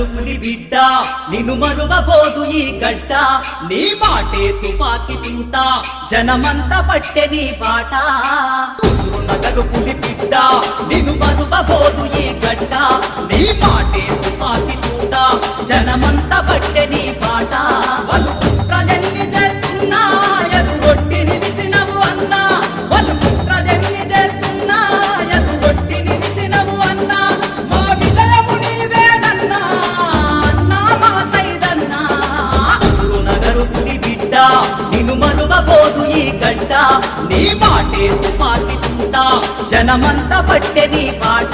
పులి బిడ్డ నిన్ను మరువబోదు ఈ గడ్డ నీ బాటే తుపాకి తింటా జనమంతా పట్టె నీ బాట నగరు పులి బిడ్డ నిన్ను మరువబోదు ఈ గడ్డ నీ బాటే తుపాకి తింటా జనమంతా పట్టె నీ బాట వాళ్ళు కుట్రలెన్ని చేస్తున్నా ఎదుగొట్టి నిలిచినవు అన్నా వాళ్ళు కుట్రలెన్ని చేస్తున్నా ఎదుగొట్టి నిలిచినవు అన్నా మా విజయము నీవేనన్నా అన్నా మా సైదన్నా నగరు పులి బిడ్డ నిన్ను మరువబోదు ఈ గడ్డ నీ మాటే తుపాకి తుంటా జనమంతా పట్టె నీ బాట